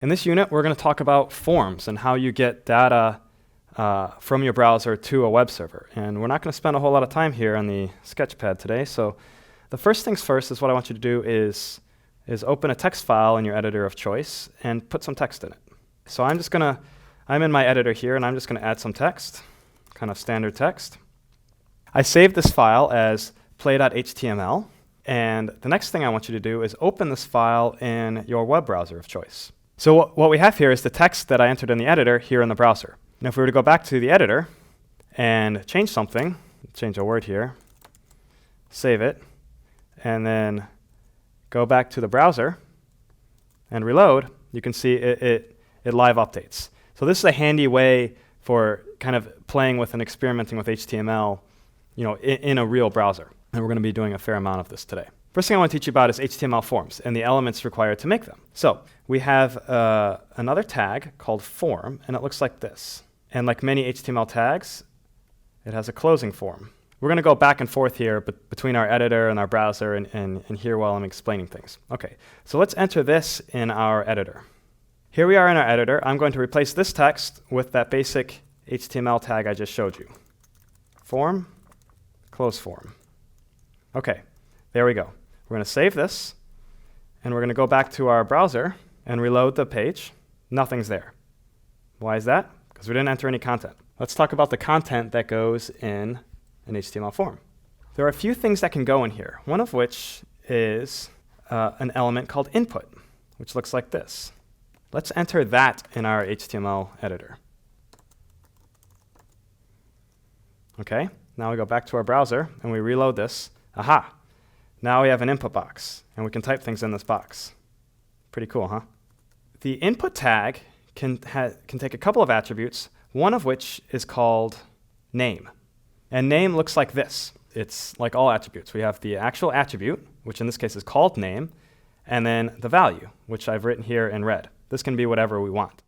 In this unit, we're going to talk about forms and how you get data from your browser to a web server. And we're not going to spend a whole lot of time here on the Sketchpad today. So the first things first is what I want you to do is open a text file in your editor of choice and put some text in it. So I'm in my editor here, and I'm just going to add some text, kind of standard text. I saved this file as play.html. And the next thing I want you to do is open this file in your web browser of choice. So what we have here is the text that I entered in the editor here in the browser. Now if we were to go back to the editor and change something, change a word here, save it, and then go back to the browser and reload, you can see it live updates. So this is a handy way for kind of playing with and experimenting with HTML, in a real browser. And we're going to be doing a fair amount of this today. First thing I want to teach you about is HTML forms and the elements required to make them. So we have another tag called form, and it looks like this. And like many HTML tags, it has a closing form. We're going to go back and forth here between our editor and our browser and here while I'm explaining things. Okay, so let's enter this in our editor. Here we are in our editor. I'm going to replace this text with that basic HTML tag I just showed you. Form, close form. Okay, there we go. We're going to save this, and we're going to go back to our browser and reload the page. Nothing's there. Why is that? Because we didn't enter any content. Let's talk about the content that goes in an HTML form. There are a few things that can go in here, one of which is an element called input, which looks like this. Let's enter that in our HTML editor. Okay, now we go back to our browser and we reload this. Aha! Now we have an input box, and we can type things in this box. Pretty cool, huh? The input tag can take a couple of attributes, one of which is called name. And name looks like this. It's like all attributes. We have the actual attribute, which in this case is called name, and then the value, which I've written here in red. This can be whatever we want.